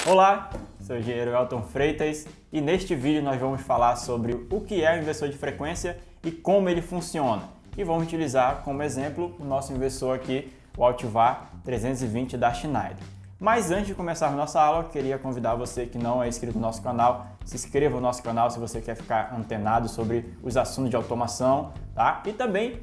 Olá, sou o engenheiro Elton Freitas e neste vídeo nós vamos falar sobre o que é o inversor de frequência e como ele funciona. E vamos utilizar como exemplo o nosso inversor aqui, o Altivar 320 da Schneider. Mas antes de começar nossa aula, eu queria convidar você que não é inscrito no nosso canal, se inscreva no nosso canal se você quer ficar antenado sobre os assuntos de automação, tá? E também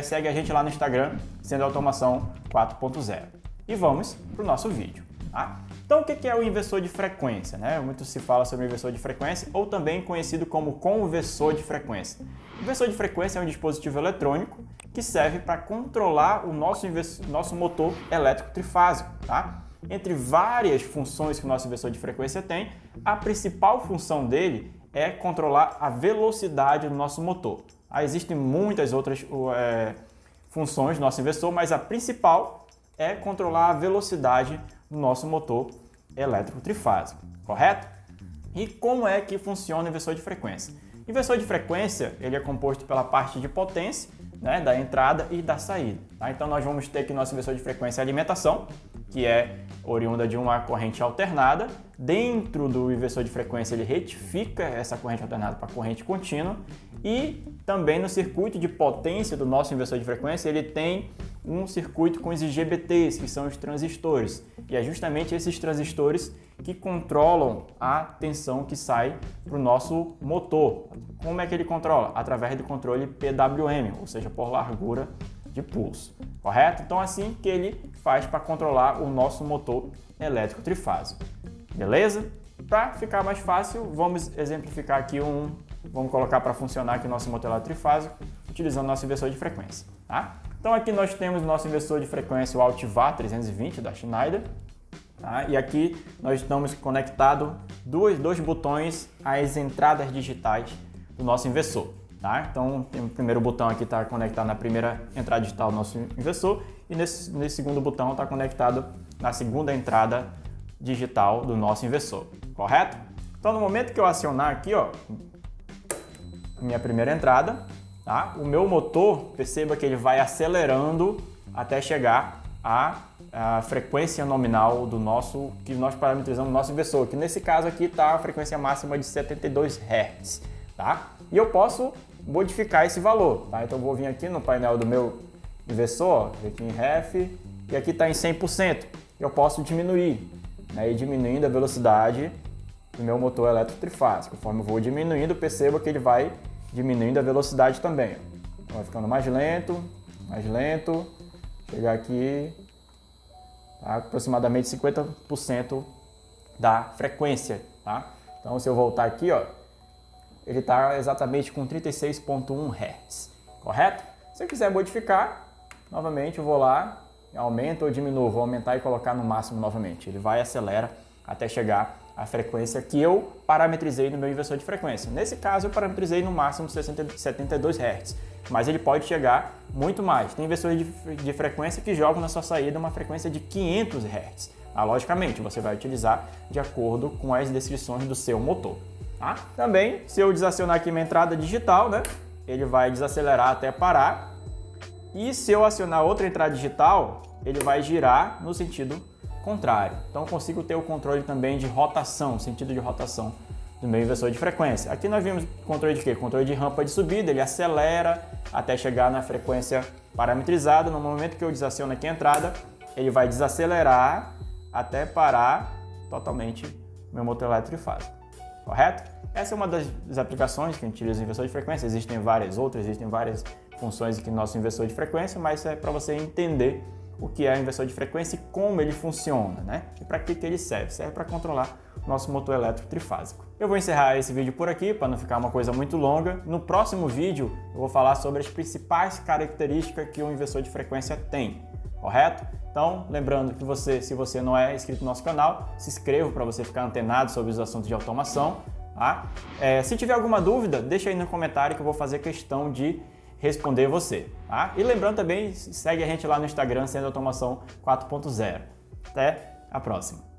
segue a gente lá no Instagram, sendo Automação 4.0. E vamos para o nosso vídeo, tá? Então, o que é o inversor de frequência, né? Muito se fala sobre o inversor de frequência, ou também conhecido como conversor de frequência. O inversor de frequência é um dispositivo eletrônico que serve para controlar o nosso motor elétrico trifásico, tá? Entre várias funções que o nosso inversor de frequência tem, a principal função dele é controlar a velocidade do nosso motor. Existem muitas outras funções do nosso inversor, mas a principal é controlar a velocidade do nosso motor elétrico trifásico, correto? E como é que funciona o inversor de frequência? O inversor de frequência ele é composto pela parte de potência, né, da entrada e da saída. Tá? Então nós vamos ter aqui nosso inversor de frequência alimentação, que é oriunda de uma corrente alternada. Dentro do inversor de frequência ele retifica essa corrente alternada para corrente contínua e também no circuito de potência do nosso inversor de frequência ele tem um circuito com os IGBTs, que são os transistores. E é justamente esses transistores que controlam a tensão que sai para o nosso motor. Como é que ele controla? Através do controle PWM, ou seja, por largura de pulso, correto? Então assim que ele faz para controlar o nosso motor elétrico trifásico, beleza? Para ficar mais fácil, vamos exemplificar aqui vamos colocar para funcionar aqui o nosso motor elétrico trifásico utilizando nosso inversor de frequência, tá? Então aqui nós temos o nosso inversor de frequência, o Altivar 320 da Schneider, tá? E aqui nós estamos conectados dois botões às entradas digitais do nosso inversor. Tá? Então, o primeiro botão aqui está conectado na primeira entrada digital do nosso inversor e nesse segundo botão está conectado na segunda entrada digital do nosso inversor, correto? Então, no momento que eu acionar aqui, ó, minha primeira entrada, tá? O meu motor, perceba que ele vai acelerando até chegar à frequência nominal do nosso, que nós parametrizamos no nosso inversor, que nesse caso aqui está a frequência máxima de 72 Hz, tá? E eu posso modificar esse valor, tá? Então eu vou vir aqui no painel do meu inversor, ó, aqui em Ref, e aqui está em 100%. Eu posso diminuir, né? E diminuindo a velocidade do meu motor elétrico trifásico. Conforme eu vou diminuindo, perceba que ele vai diminuindo a velocidade também. Então, vai ficando mais lento, chegar aqui a aproximadamente 50% da frequência, tá? Então se eu voltar aqui, ó, ele está exatamente com 36.1 Hz, correto? Se eu quiser modificar, novamente eu vou lá, aumento ou diminuo, vou aumentar e colocar no máximo novamente. Ele vai e acelera até chegar à frequência que eu parametrizei no meu inversor de frequência. Nesse caso eu parametrizei no máximo 72 Hz, mas ele pode chegar muito mais. Tem inversores de frequência que jogam na sua saída uma frequência de 500 Hz. Logicamente, você vai utilizar de acordo com as descrições do seu motor. Tá? Também, se eu desacionar aqui minha entrada digital, né, ele vai desacelerar até parar. E se eu acionar outra entrada digital, ele vai girar no sentido contrário. Então, eu consigo ter o controle também de rotação, sentido de rotação do meu inversor de frequência. Aqui nós vimos controle de quê? Controle de rampa de subida, ele acelera até chegar na frequência parametrizada. No momento que eu desaciono aqui a entrada, ele vai desacelerar até parar totalmente o meu motor elétrico trifásico. Correto? Essa é uma das aplicações que a gente utiliza o inversor de frequência. Existem várias outras, existem várias funções aqui no nosso inversor de frequência, mas é para você entender o que é o inversor de frequência e como ele funciona, né? E para que ele serve? Serve para controlar o nosso motor elétrico trifásico. Eu vou encerrar esse vídeo por aqui, para não ficar uma coisa muito longa. No próximo vídeo, eu vou falar sobre as principais características que o inversor de frequência tem, correto? Então, lembrando que se você não é inscrito no nosso canal, se inscreva para você ficar antenado sobre os assuntos de automação. Tá? Se tiver alguma dúvida, deixa aí no comentário que eu vou fazer questão de responder você. Tá? E lembrando também, segue a gente lá no Instagram, sendo Automação 4.0. Até a próxima!